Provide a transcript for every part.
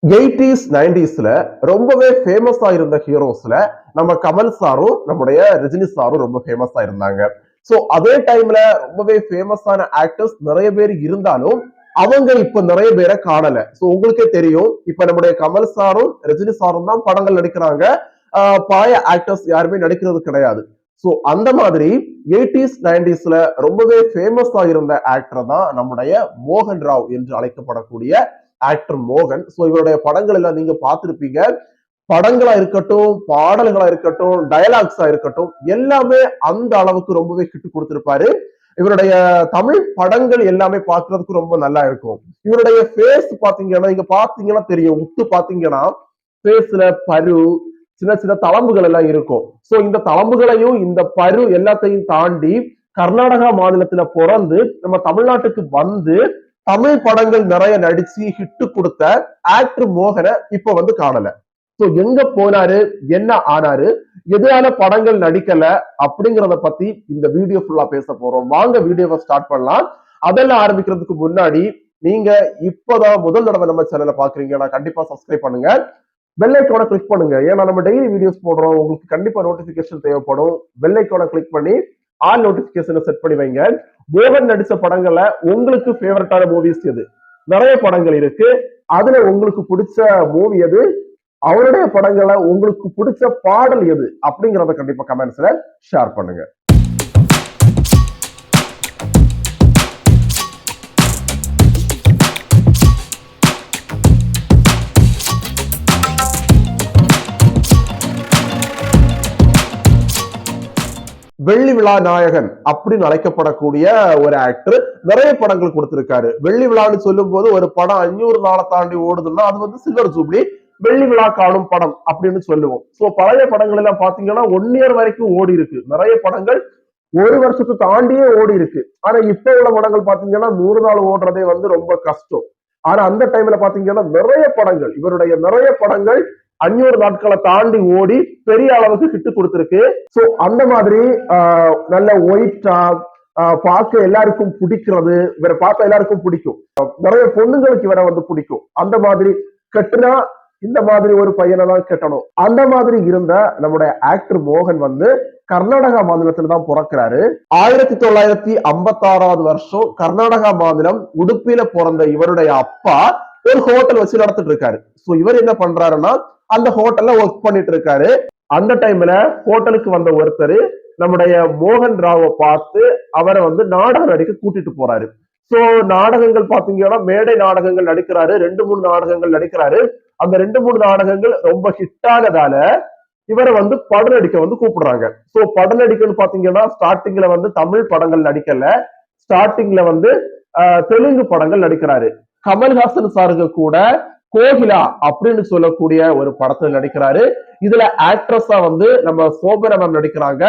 Eighties நைன்டிஸ்ல ரொம்பவே ஃபேமஸா இருந்த ஹீரோஸ்ல நம்ம கமல் சாரும் நம்முடைய ரஜினி சாரும் ரொம்ப ஃபேமஸா இருந்தாங்க. சோ அதே டைம்ல ரொம்பவே ஃபேமஸான ஆக்டர்ஸ் நிறைய பேர் இருந்தாலும் அவங்க இப்ப நிறைய பேரை காணல. சோ உங்களுக்கே தெரியும், இப்ப நம்முடைய கமல் சாரும் ரஜினி சாரும் தான் படங்கள் நடிக்கிறாங்க. பழைய ஆக்டர்ஸ் யாருமே நடிக்கிறது கிடையாது. சோ அந்த மாதிரி எயிட்டிஸ் நைன்டிஸ்ல ரொம்பவே ஃபேமஸா இருந்த ஆக்டர் தான் நம்முடைய மோகன் ராவ் என்று அழைக்கப்படக்கூடிய ஆக்டர் மோகன். சோ இவருடைய படங்கள் எல்லாம் நீங்க பார்த்திருப்பீங்க. படங்களா இருக்கட்டும், பாடல்களா இருக்கட்டும், டயலாக்ஸா இருக்கட்டும், எல்லாமே அந்த அளவுக்கு ரொம்பவே ஹிட் கொடுத்திருப்பாரு. இவருடைய தமிழ் படங்கள் எல்லாமே பார்க்கிறதுக்கு ரொம்ப நல்லா இருக்கும். இவருடைய ஃபேஸ் பாத்தீங்கன்னா, நீங்க பாத்தீங்கன்னா தெரியும், உத்து பாத்தீங்கன்னா ஃபேஸ்ல பரு, சின்ன சின்ன தளம்புகள் எல்லாம் இருக்கும். சோ இந்த தளம்புகளையும் இந்த பரு எல்லாத்தையும் தாண்டி கர்நாடகா மாநிலத்துல பிறந்து நம்ம தமிழ்நாட்டுக்கு வந்து தமிழ் படங்கள் நிறைய நடிச்சு ஹிட் கொடுத்த ஆக்டர் மோகனை இப்ப வந்து காணல. சோ எங்க போனாரு, என்ன ஆனாரு, எதால படங்கள் நடிக்கல அப்படிங்கறத பத்தி இந்த வீடியோ ஃபுல்லா பேச போறோம். வாங்க வீடியோவை ஸ்டார்ட் பண்ணலாம். அதெல்லாம் ஆரம்பிக்கிறதுக்கு முன்னாடி நீங்க இப்பதான் முதல் தடவை நம்ம சேனலை பாக்குறீங்கன்னா கண்டிப்பா சப்ஸ்கிரைப் பண்ணுங்க, பெல் ஐக்கானை கிளிக் பண்ணுங்க. ஏன்னா நம்ம டெய்லி வீடியோஸ் போடுறோம், உங்களுக்கு கண்டிப்பா நோட்டிபிகேஷன் தேவைப்படும். பெல் ஐக்கானை கிளிக் பண்ணி ஆல் நோட்டிபிகேஷனை செட் பண்ணி வைங்க. மோகன் நடிச்ச படங்கள்ல உங்களுக்கு ஃபேவரட்டான மூவிஸ் எது? நிறைய படங்கள் இருக்கு. அதுல உங்களுக்கு பிடிச்ச மூவி எது? அவருடைய படங்களை உங்களுக்கு பிடிச்ச பாடல் எது அப்படிங்கறத கண்டிப்பா கமெண்ட்ஸ்ல ஷேர் பண்ணுங்க. வெள்ளி விழா நாயகன் அப்படின்னு அழைக்கப்படக்கூடிய ஒரு ஆக்டர் நிறைய படங்கள் கொடுத்திருக்காரு. வெள்ளி விழான்னு சொல்லும் போது ஒரு படம் 500 நாளை தாண்டி ஓடுதுன்னா அது வந்து சில்வர் ஜூப்ளி, வெள்ளி விழா காணும் படம் அப்படின்னு சொல்லுவோம். சோ பழைய படங்கள் எல்லாம் பாத்தீங்கன்னா 1 இயர் வரைக்கும் ஓடி இருக்கு. நிறைய படங்கள் 1 வருஷத்தை தாண்டியே ஓடி இருக்கு. ஆனா இப்ப உள்ள படங்கள் பாத்தீங்கன்னா 100 நாள் ஓடுறதே வந்து ரொம்ப கஷ்டம். ஆனா அந்த டைம்ல பாத்தீங்கன்னா நிறைய படங்கள், இவருடைய நிறைய படங்கள் 500 நாட்களை தாண்டி ஓடி பெரிய அளவுக்கு ஹிட் கொடுத்திருக்கு. சோ அந்த மாதிரி நல்ல ஒயிட்டா பார்க்க எல்லாருக்கும் பிடிக்கிறது, இவரை பார்த்தா எல்லாருக்கும் பிடிக்கும். நிறைய பொண்ணுங்களுக்கு இவரை வந்து பிடிக்கும். அந்த மாதிரி கட்டுனா இந்த மாதிரி ஒரு பையனை தான் கட்டணும், அந்த மாதிரி இருந்த நம்முடைய ஆக்டர் மோகன் வந்து கர்நாடகா மாநிலத்துல தான் பிறக்கிறாரு. 1956 வருஷம் கர்நாடகா மாநிலம் உடுப்பில பிறந்த இவருடைய அப்பா ஒரு ஹோட்டல் வச்சு நடத்திட்டு இருக்காரு. சோ இவர் என்ன பண்றாருன்னா அந்த ஹோட்டல்ல ஒர்க் பண்ணிட்டு இருக்காரு. அந்த டைம்ல ஹோட்டலுக்கு வந்த ஒருத்தர் நம்முடைய மோகன் ராவை பார்த்து அவரை வந்து நாடகம் நடிக்க கூட்டிட்டு போறாரு. சோ நாடகங்கள் பாத்தீங்கன்னா மேடை நாடகங்கள் நடிக்கிறாரு, 2-3 நாடகங்கள் நடிக்கிறாரு. அந்த 2-3 நாடகங்கள் ரொம்ப ஹிட் ஆனதால இவரை வந்து படம் நடிக்க வந்து கூப்பிடுறாங்க. சோ படம் நடிக்கன்னு பாத்தீங்கன்னா ஸ்டார்டிங்ல வந்து தமிழ் படங்கள் நடிக்கல, ஸ்டார்டிங்ல வந்து தெலுங்கு படங்கள் நடிக்கிறாரு. கமல்ஹாசன் சாருக்கு கூட கோகிலா அப்படின்னு சொல்லக்கூடிய ஒரு படத்துல நடிக்கிறாரு. இதுல ஆக்ட்ரஸா வந்து நம்ம சோபனா மேம் நடிக்கிறாங்க,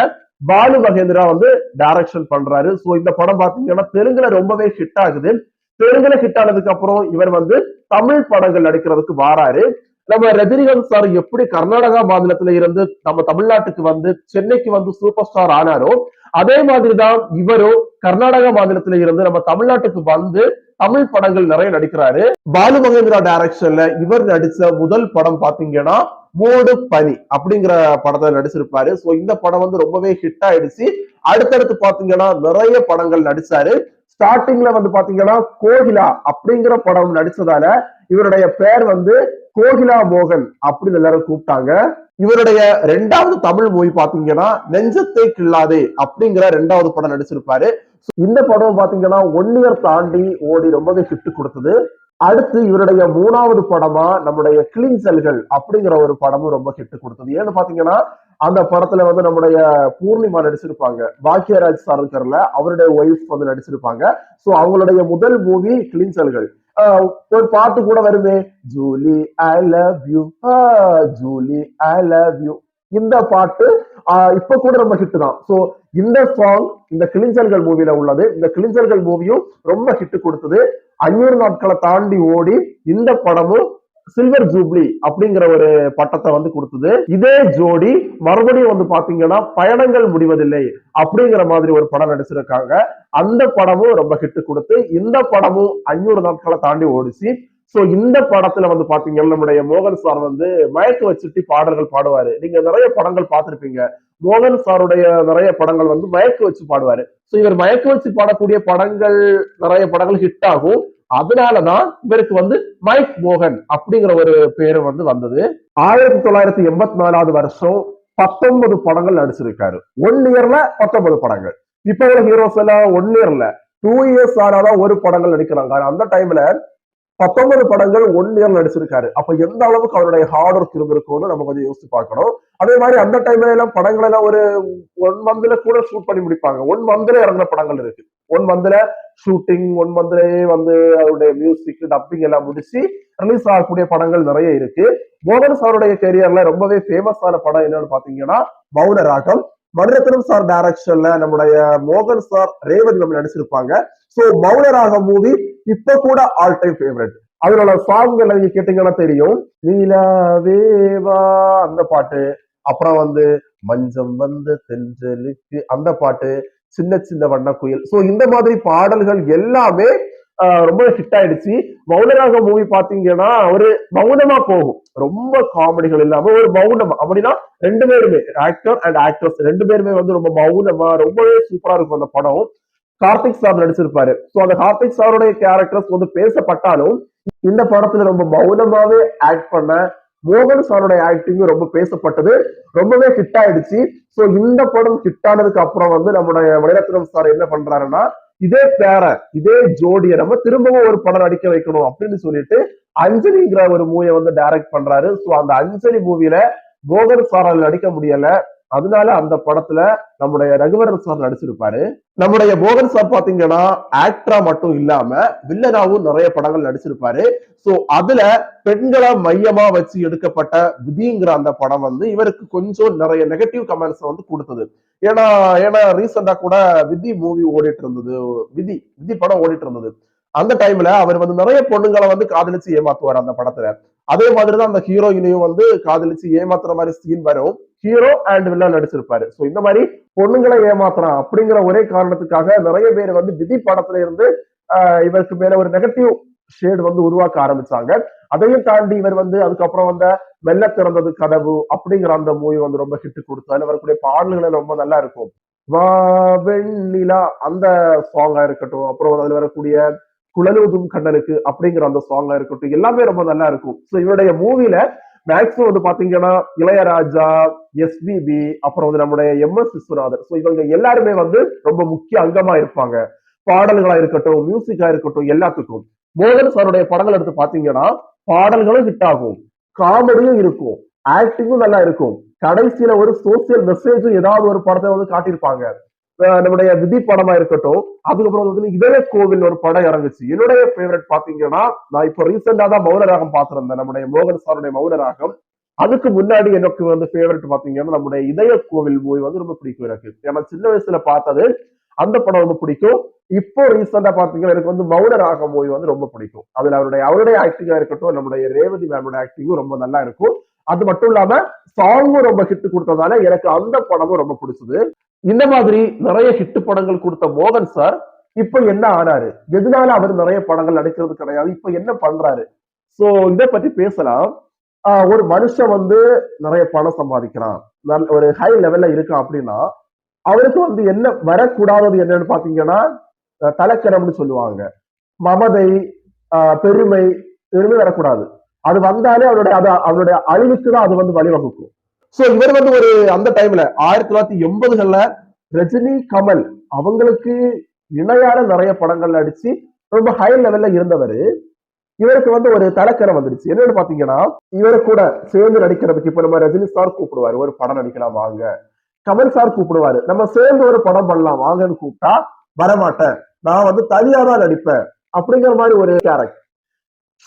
பாலு மகேந்திரா வந்து டைரக்ஷன் பண்றாரு. சோ இந்த படம் பாத்தீங்கன்னா தெலுங்குல ரொம்பவே ஹிட் ஆகுது. தெலுங்குல ஹிட் ஆனதுக்கு அப்புறம் இவர் வந்து தமிழ் படங்கள் நடிக்கிறதுக்கு வாராரு. நம்ம ரஜினிகாந்த் சார் எப்படி கர்நாடகா மாநிலத்துல இருந்து நம்ம தமிழ்நாட்டுக்கு வந்து சென்னைக்கு வந்து சூப்பர் ஸ்டார் ஆனாரோ, அதே மாதிரிதான் இவரும் கர்நாடகா மாநிலத்துல இருந்து நம்ம தமிழ்நாட்டுக்கு வந்து தமிழ் படங்கள் நிறைய நடிக்கிறாரு. பாலு மகேந்திரா டைரக்ஷன்ல இவர் நடிச்ச முதல் படம் பாத்தீங்கன்னா மூடு பனி அப்படிங்கிற படத்தை நடிச்சிருப்பாரு. சோ இந்த படம் வந்து ரொம்பவே ஹிட் ஆயிடுச்சு. அடுத்தடுத்து பாத்தீங்கன்னா நிறைய படங்கள் நடிச்சாரு. ஸ்டார்டிங்ல வந்து பாத்தீங்கன்னா கோகிலா அப்படிங்கிற படம் நடிச்சதால இவருடைய பேர் வந்து கோகிலா மோகன் அப்படின்னு எல்லாரும் கூப்பிட்டாங்க. இவருடைய 2வது தமிழ் மூவி பாத்தீங்கன்னா நெஞ்சத்தை கிள்ளாதே அப்படிங்கிற 2வது படம் நடிச்சிருப்பாரு. இந்த படம் பாத்தீங்கன்னா 1 இயர் தாண்டி ஓடி ரொம்பவே ஹிட் கொடுத்தது. அடுத்து இவருடைய 3வது படமா நம்முடைய கிளிஞ்சல்கள் அப்படிங்கிற ஒரு படமும் ரொம்ப ஹிட் கொடுத்தது. ஏன்னு பாத்தீங்கன்னா அந்த படத்துல வந்து நம்முடைய பூர்ணிமா நடிச்சிருப்பாங்க, பாக்கியராஜ் சார் இருக்கிறல அவருடைய ஒய்ஃப் வந்து நடிச்சிருப்பாங்க. சோ அவங்களுடைய முதல் மூவி கிளிஞ்சல்கள். ஒரு பாட்டு கூட வருமே, Julie I love you, Julie I love you, இந்த பாட்டு இப்ப கூட ரொம்ப ஹிட் தான். சோ இந்த சாங் இந்த கிளிஞ்சல்கள் மூவில உள்ளது. இந்த கிளிஞ்சல்கள் மூவியும் ரொம்ப ஹிட் கொடுத்தது. 500 நாட்களை தாண்டி ஓடி இந்த படமும் சில்வர் ஜூப்ளி அப்படிங்கிற ஒரு பட்டத்தை வந்து கொடுத்தது. இதே ஜோடி மறுபடியும் வந்து பாத்தீங்கன்னா பயணங்கள் முடிவதில்லை அப்படிங்கிற மாதிரி ஒரு படம் நடிச்சிருக்காங்க. அந்த படமும் ரொம்ப ஹிட் கொடுத்து இந்த படமும் 500 நாட்களை தாண்டி ஓடிச்சு. சோ இந்த படத்துல வந்து பாத்தீங்கன்னா நம்முடைய மோகன் சார் வந்து மயக்க வச்சுட்டு பாடல்கள் பாடுவாரு. நீங்க நிறைய படங்கள் பார்த்திருப்பீங்க. மோகன் சாருடைய நிறைய படங்கள் வந்து மயக்க வச்சு பாடுவாரு. சோ இவர் மயக்க வச்சு பாடக்கூடிய படங்கள் நிறைய படங்கள் ஹிட் ஆகும். அதனாலதான் இவருக்கு வந்து மைக் மோகன் அப்படிங்கிற ஒரு பேரு வந்து வந்தது. 1984வது வருஷம் 19 படங்கள் நடிச்சிருக்காரு. 1 இயர்ல 19 படங்கள். இப்ப உள்ள ஹீரோஸ் எல்லாம் 1 இயர்ல 2 இயர்ஸ் ஆனாதான் ஒரு படங்கள் நடிக்கிறாங்க. அந்த டைம்ல 19 படங்கள் 1 இயர் நடிச்சிருக்காரு. அப்ப எந்த அளவுக்கு அவருடைய ஹார்ட் ஒர்க் இருந்திருக்கும்னு நம்ம கொஞ்சம் யோசிச்சு பார்க்கணும். அதே மாதிரி அந்த டைம்ல எல்லாம் படங்கள் எல்லாம் ஒரு 1 மந்த்ல கூட ஷூட் பண்ணி முடிப்பாங்க. 1 மந்த்ல இறங்குற படங்கள் இருக்கு. 1 மந்த்ல ஷூட்டிங், 1 மந்த்லயே வந்து அவருடைய மியூசிக் டப்பிங் எல்லாம் முடிச்சு ரிலீஸ் ஆகக்கூடிய படங்கள் நிறைய இருக்கு. மோகன் சாருடைய கெரியர்ல ரொம்பவே ஃபேமஸான படம் என்னன்னு பாத்தீங்கன்னா மௌன ராகம். மணிரத்னம் சார் டைரக்ஷன்ல நம்முடைய மோகன் சார், ரேவதி மேம் நடிச்சிருப்பாங்க. சோ மௌன ராகம் மூவி இப்ப கூட ஆல் டைம் ஃபேவரட். அதனோட சாங் நீங்க கேட்டீங்கன்னா தெரியும். நீலாவேவா அந்த பாட்டு, அப்புறம் வந்து மஞ்சம் வந்த தென்றலுக்கு அந்த பாட்டு, சின்ன சின்ன வண்ண குயில். சோ இந்த மாதிரி பாடல்கள் எல்லாமே ரொம்ப ஹிட் ஆயிடுச்சு. மௌனராக மூவி பாத்தீங்கன்னா ஒரு மௌனமா போகும். ரொம்ப காமெடிகள் இல்லாம ஒரு மௌனமா அப்படின்னா 2 பேருமே ஆக்டர் அண்ட் ஆக்ட்ரஸ் 2 பேருமே வந்து ரொம்ப மௌனமா ரொம்பவே சூப்பரா இருக்கும் அந்த படம். கார்த்திக் சார் நடிச்சிருப்பாரு. சோ அந்த கார்த்திக் சாருடைய கேரக்டர்ஸ் வந்து பேசப்பட்டாலும் இந்த படத்துல ரொம்ப மௌனமாவே ஆக்ட் பண்ண மோகன் சாருடைய ஆக்டிங் ரொம்ப பேசப்பட்டது. ரொம்பவே ஹிட் ஆயிடுச்சு. சோ இந்த படம் ஹிட் ஆனதுக்கு அப்புறம் வந்து நம்முடைய மணிரத்னம் சார் என்ன பண்றாருன்னா இதே பேர இதே ஜோடியை நம்ம திரும்பவும் ஒரு படம் நடிக்க வைக்கணும் அப்படின்னு சொல்லிட்டு அஞ்சலிங்கிற ஒரு மூவியை வந்து டைரக்ட் பண்றாரு. சோ அந்த அஞ்சலி மூவில மோகன் சாரால் நடிக்க முடியல. அதனால அந்த படத்துல நம்முடைய ரகுவரன் சார் நடிச்சிருப்பாரு. நம்முடைய மோகன் சார் பாத்தீங்கன்னா ஆக்டரா மட்டும் இல்லாம வில்லனாவும் நிறைய படங்கள் நடிச்சிருப்பாரு. சோ அதுல பெண்களை மையமா வச்சு எடுக்கப்பட்ட விதிங்கிற அந்த படம் வந்து இவருக்கு கொஞ்சம் நிறைய நெகட்டிவ் கமெண்ட்ஸ் வந்து கொடுத்தது. ஏன்னா ஏன்னா ரீசெண்டா கூட விதி மூவி ஓடிட்டு இருந்தது. விதி விதி படம் ஓடிட்டு இருந்தது. அந்த டைம்ல அவர் வந்து நிறைய பொண்ணுங்களை வந்து காதலிச்சு ஏமாத்துவார் அந்த படத்துல. அதே மாதிரிதான் அந்த ஹீரோயினையும் வந்து காதலிச்சு ஏமாத்துற மாதிரி சீன் வரும். ஹீரோ அண்ட் வில்லன் நடிச்சிருப்பாரு. சோ இந்த மாதிரி பொண்ணுங்களை ஏமாத்துறான் அப்படிங்கிற ஒரே காரணத்துக்காக நிறைய பேர் வந்து விதி படத்துல இருந்து இவருக்கு மேல ஒரு நெகட்டிவ் ஷேட் வந்து உருவாக்க ஆரம்பிச்சாங்க. அதையும் தாண்டி இவர் வந்து அதுக்கப்புறம் வந்த மெல்ல திறந்தது கதவு அப்படிங்கிற அந்த மூவி வந்து ரொம்ப ஹிட் கொடுத்து அதுல வரக்கூடிய பாடல்கள் ரொம்ப நல்லா இருக்கும். வா வெண்ணிலா அந்த சாங்கா இருக்கட்டும், அப்புறம் அதுல வரக்கூடிய குழலூதும் கண்ணனுக்கு அப்படிங்கிற அந்த சாங்கா இருக்கட்டும், எல்லாமே ரொம்ப நல்லா இருக்கும். சோ இவருடைய மூவில மேக்ஸிமம் வந்து பாத்தீங்கன்னா இளையராஜா, எஸ்பிபி, அப்புறம் வந்து நம்முடைய எம்.எஸ். விஸ்வநாதன், சோ இவங்க எல்லாருமே வந்து ரொம்ப முக்கிய அங்கமா இருப்பாங்க. பாடல்களா இருக்கட்டும், மியூசிக்கா இருக்கட்டும், எல்லாத்துக்கும். மோகன் சாருடைய படங்கள் எடுத்து பாத்தீங்கன்னா பாடல்களும் ஹிட் ஆகும், காமெடியும் இருக்கும், ஆக்டிங்கும் நல்லா இருக்கும். கடைசியில ஒரு சோசியல் மெசேஜும் ஏதாவது ஒரு படத்தை வந்து காட்டியிருப்பாங்க. நம்முடைய விதி படமா இருக்கட்டும், அதுக்கப்புறம் வந்து இதய கோவில் ஒரு படம் இறங்குச்சு. என்னுடைய ஃபேவரட் பாத்தீங்கன்னா நான் இப்போ ரீசெண்டா தான் மௌனராகம் பார்த்திருந்தேன், நம்முடைய மோகன் சாருடைய மௌனராகம். அதுக்கு முன்னாடி எனக்கு வந்து ஃபேவரட் பாத்தீங்கன்னா நம்முடைய இதய கோவில் மூவி வந்து ரொம்ப பிடிக்கும் எனக்கு. ஏன்னா சின்ன வயசுல பார்த்தது அந்த படம் ரொம்ப பிடிக்கும். இப்போ ரீசெண்டா பாத்தீங்கன்னா எனக்கு வந்து மௌனராகம் மூவி வந்து ரொம்ப பிடிக்கும். அதுல அவருடைய ஆக்டிங்கா இருக்கட்டும், நம்முடைய ரேவதி மேமோட ஆக்டிங்கும் ரொம்ப நல்லா இருக்கும். அது மட்டும் இல்லாம சாங்கும் ரொம்ப ஹிட் கொடுத்ததால எனக்கு அந்த படமும் ரொம்ப பிடிச்சது. இந்த மாதிரி நிறைய ஹிட் படங்கள் கொடுத்த மோகன் சார் இப்ப என்ன ஆனாரு, எதனால அவர் நிறைய படங்கள் நடிக்கிறது கிடையாது, இப்ப என்ன பண்றாரு? சோ இதை பத்தி பேசலாம். ஒரு மனுஷன் வந்து நிறைய பணம் சம்பாதிக்கிறான், ஒரு ஹை லெவல்ல இருக்கான் அப்படின்னா அவருக்கு வந்து என்ன வரக்கூடாதது என்னன்னு பாத்தீங்கன்னா தலைக்கணம்னு சொல்லுவாங்க. மமதை, பெருமை, எதுவுமே வரக்கூடாது. அது வந்தாலே அவருடைய அழிவுக்கு தான் அது வந்து வழிவகுக்கும். சோ இவர் வந்து ஒரு அந்த டைம்ல 1980கள்ல ரஜினி, கமல் அவங்களுக்கு இணையான நிறைய படங்கள் நடிச்சு ரொம்ப ஹை லெவல்ல இருந்தவர். இவருக்கு வந்து ஒரு தலைக்கணம் வந்துருச்சு. என்னன்னு பாத்தீங்கன்னா இவரை கூட சேர்ந்து நடிக்கிறதுக்கு இப்ப நம்ம ரஜினி சார் கூப்பிடுவாரு, ஒரு படம் நடிக்கலாம் வாங்க. கமல் சார் கூப்பிடுவாரு, நம்ம சேர்ந்து ஒரு படம் பண்ணலாம் வாங்கன்னு கூப்பிட்டா வரமாட்டேன், நான் வந்து தனியா தான் நடிப்பேன் அப்படிங்கிற மாதிரி ஒரு கேரக்டர்.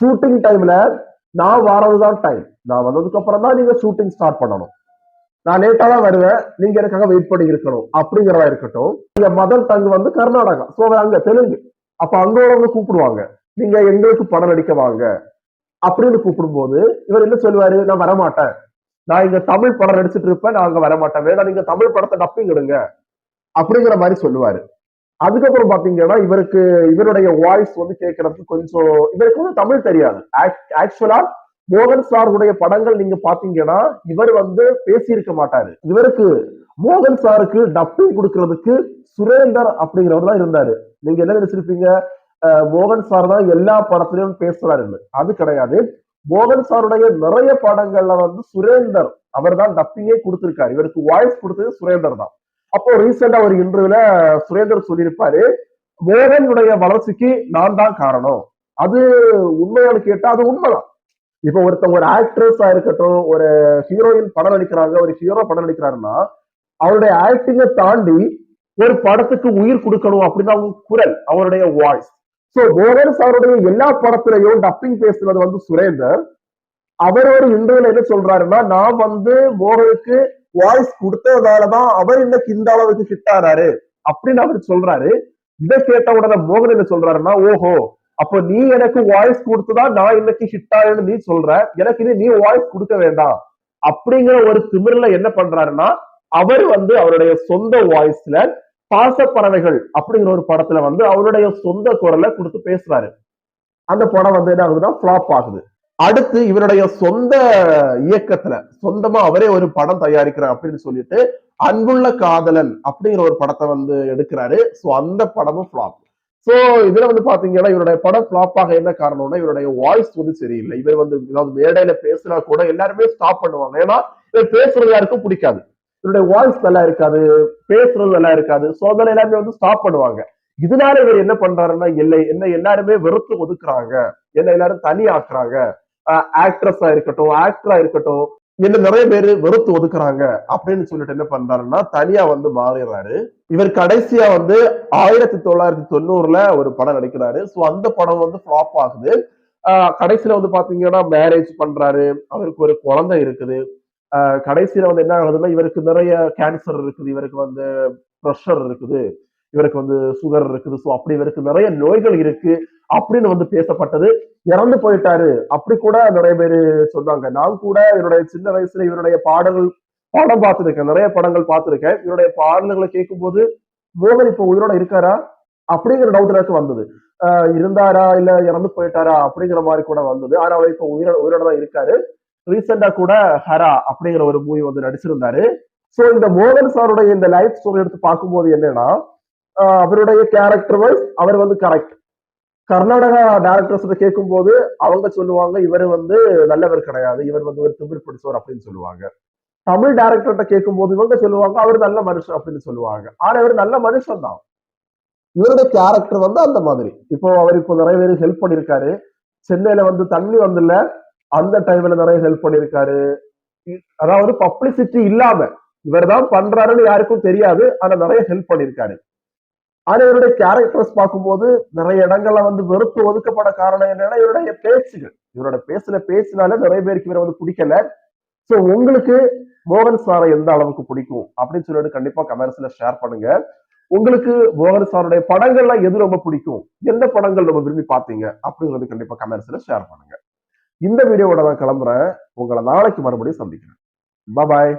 ஷூட்டிங் டைம்ல நான் வரதுதான் டைம், நான் வந்ததுக்கு அப்புறம் தான் நீங்க ஷூட்டிங் ஸ்டார்ட் பண்ணணும், நான் லேட்டா தான் வருவேன், நீங்க எனக்காக வெயிட் பண்ணி இருக்கணும் அப்படிங்கிறதா இருக்கட்டும். நீங்க மதர் டங் வந்து கர்நாடகா, சோ அங்க தெலுங்கு, அப்ப அங்க கூப்பிடுவாங்க, நீங்க எங்களுக்கு படம் நடிக்க வாங்க அப்படின்னு கூப்பிடும் போது இவர் என்ன சொல்லுவாரு, நான் வரமாட்டேன், நான் இங்க தமிழ் படம் நடிச்சிட்டு இருப்பேன், நான் அங்க வரமாட்டேன், வேணா நீங்க தமிழ் படத்தை டப்பிங் எடுங்க அப்படிங்கிற மாதிரி சொல்லுவாரு. அதுக்கப்புறம் பாத்தீங்கன்னா இவருடைய வாய்ஸ் வந்து கேட்கறதுக்கு கொஞ்சம் இவருக்கு வந்து தமிழ் தெரியாது. ஆக்சுவலா மோகன் சாருடைய படங்கள் நீங்க பாத்தீங்கன்னா இவர் வந்து பேசியிருக்க மாட்டாரு. இவருக்கு மோகன் சாருக்கு டப்பிங் கொடுக்கறதுக்கு சுரேந்தர் அப்படிங்கிறவர் தான் இருந்தாரு. நீங்க என்ன நினைச்சிருப்பீங்க, மோகன் சார் தான் எல்லா படத்திலையும் பேசுறாருன்னு. அது கிடையாது. மோகன் சாருடைய நிறைய படங்கள்ல வந்து சுரேந்தர் அவர் தான் டப்பிங்கே கொடுத்திருக்காரு. இவருக்கு வாய்ஸ் கொடுத்தது சுரேந்தர் தான். அப்போ ரீசெண்டா ஒரு இன்டர்வியூல சுரேந்தர் சொல்லியிருப்பாரு, மோகனுடைய வளர்ச்சிக்கு நான் தான் காரணம். அது உண்மையானு கேட்டா அது உண்மைதான். இப்ப ஒருத்தவங்க ஒரு ஆக்ட்ரஸா இருக்கட்டும், ஒரு ஹீரோயின் படம் நடிக்கிறாங்க, ஒரு ஹீரோ படம் நடிக்கிறாருன்னா அவருடைய ஆக்டிங்கை தாண்டி ஒரு படத்துக்கு உயிர் கொடுக்கணும் அப்படின்னு அவங்க குரல், அவருடைய வாய்ஸ். சோ மோகன் சாருடைய எல்லா படத்திலையும் டப்பிங் பேசுறது வந்து சுரேந்தர். அவர் ஒரு இன்டர்வியூல என்ன சொல்றாருன்னா, நான் வந்து மோகனுக்கு வாய்ஸ் கொடுத்ததாலதான் அவர் இன்னைக்கு இந்த அளவுக்கு ஹிட் ஆறாரு அப்படின்னு அவர் சொல்றாரு. இதை கேட்ட உடனே மோகன் என்ன சொல்றாருன்னா, ஓஹோ அப்ப நீ எனக்கு வாய்ஸ் கொடுத்துதான் நான் இன்னைக்கு ஹிட் ஆறேன்னு நீ சொல்ற, எனக்கு இது நீ வாய்ஸ் கொடுக்க வேண்டாம் அப்படிங்கிற ஒரு திமிர்ல என்ன பண்றாருன்னா, அவர் வந்து அவருடைய சொந்த வாய்ஸ்ல பாசப்பறவைகள் அப்படிங்கிற ஒரு படத்துல வந்து அவருடைய சொந்த குரலை கொடுத்து பேசுறாரு. அந்த படம் வந்து என்ன ஆகுதுன்னா ஃபிளாப் ஆகுது. அடுத்து இவருடைய சொந்த இயக்கத்துல சொந்தமா அவரே ஒரு படம் தயாரிக்கிறேன் அப்படின்னு சொல்லிட்டு அன்புள்ள காதலன் அப்படிங்கிற ஒரு படத்தை வந்து எடுக்கிறாரு. சோ அந்த படமும் ஃபிளாப். சோ இதுல வந்து பாத்தீங்கன்னா இவருடைய படம் ஃபிளாப் ஆக என்ன காரணம்னா இவருடைய வாய்ஸ் வந்து சரியில்லை. இவர் வந்து ஏதாவது மேடையில பேசினா கூட எல்லாருமே ஸ்டாப் பண்ணுவாங்க. ஏன்னா இவர் பேசுறது யாருக்கும் பிடிக்காது. இவருடைய வாய்ஸ் நல்லா இருக்காது, பேசுறது நல்லா இருக்காது. சோ அதனால எல்லாருமே வந்து ஸ்டாப் பண்ணுவாங்க. இதனால இவர் என்ன பண்றாருன்னா, என்ன எல்லாருமே வெறுத்து ஒதுக்குறாங்க, என்ன எல்லாரும் தனி ஆக்குறாங்க, ஆக்ட்ரஸா இருக்கட்டும், ஆக்டரா இருக்கட்டும், என்ன நிறைய பேரு வெறுத்து ஒதுக்குறாங்க அப்படின்னு சொல்லிட்டு என்ன பண்றாருன்னா தனியா வந்து மாறிடுறாரு. இவர் கடைசியா வந்து 1990 ஒரு படம் நடிக்கிறாரு. சோ அந்த படம் வந்து ஃபிளாப் ஆகுது. கடைசியில வந்து பாத்தீங்கன்னா மேரேஜ் பண்றாரு, அவருக்கு ஒரு குழந்தை இருக்குது. கடைசியில வந்து என்ன ஆகுதுன்னா இவருக்கு நிறைய கேன்சர் இருக்குது, இவருக்கு வந்து ப்ரெஷர் இருக்குது, இவருக்கு வந்து சுகர் இருக்குது. சோ அப்படி இவருக்கு நிறைய நோய்கள் இருக்கு அப்படின்னு வந்து பேசப்பட்டது. இறந்து போயிட்டாரு அப்படி கூட நிறைய பேரு சொன்னாங்க. நான் கூட என்னுடைய சின்ன வயசுல இவருடைய படம் பார்த்திருக்கேன், நிறைய படங்கள் பார்த்திருக்கேன். இவருடைய பாடல்களை கேட்கும் போது மோகன் இப்ப உயிரோட இருக்காரா அப்படிங்கிற டவுட் எனக்கு வந்தது. இருந்தாரா இல்ல இறந்து போயிட்டாரா அப்படிங்கிற மாதிரி கூட வந்தது. ஆனா அவர் இப்ப உயிரோட தான் இருக்காரு. ரீசெண்டா கூட ஹரா அப்படிங்கிற ஒரு மூவி வந்து நடிச்சிருந்தாரு. சோ இந்த மோகன் சாருடைய இந்த லைஃப் ஸ்டோரி எடுத்து பார்க்கும்போது என்னன்னா, அவருடைய கேரக்டர் வைஸ் அவர் வந்து கரெக்ட். கர்நாடகா டைரக்டர்ஸ் கேட்கும் போது அவங்க சொல்லுவாங்க இவர் வந்து நல்லவர் கிடையாது, இவர் வந்து ஒரு திமிர் பிடிச்சவர் அப்படின்னு சொல்லுவாங்க. தமிழ் டைரக்டர்கிட்ட கேட்கும் போது இவங்க சொல்லுவாங்க அவர் நல்ல மனுஷன் அப்படின்னு சொல்லுவாங்க. ஆனா இவர் நல்ல மனுஷன் தான். இவருடைய கேரக்டர் வந்து அந்த மாதிரி. அவர் இப்போ நிறைய பேருக்கு ஹெல்ப் பண்ணிருக்காரு. சென்னையில வந்து தண்ணி வந்துல அந்த டைம்ல நிறைய ஹெல்ப் பண்ணிருக்காரு. அதாவது பப்ளிசிட்டி இல்லாம இவர் தான் பண்றாருன்னு யாருக்கும் தெரியாது. ஆனா நிறைய ஹெல்ப் பண்ணிருக்காரு. ஆனா இவருடைய கேரக்டர்ஸ் பார்க்கும்போது நிறைய இடங்கள்ல வந்து வெறுத்து ஒதுக்கப்பட காரணம் என்னன்னா இவருடைய பேச்சுகள். இவரோட பேசினால நிறைய பேருக்கு இவரை வந்து பிடிக்கல. சோ உங்களுக்கு மோகன் சாரை எந்த அளவுக்கு பிடிக்கும் அப்படின்னு சொல்லிட்டு கண்டிப்பா கமெண்ட்ஸ்ல ஷேர் பண்ணுங்க. உங்களுக்கு மோகன் சாருடைய படங்கள்லாம் எது ரொம்ப பிடிக்கும், எந்த படங்கள் ரொம்ப விரும்பி பார்த்தீங்க அப்படிங்கிறது கண்டிப்பா கமெண்ட்ஸ்ல ஷேர் பண்ணுங்க. இந்த வீடியோவோட நான் கிளம்புறேன். உங்களை நாளைக்கு மறுபடியும் சந்திக்கிறேன். பாய்.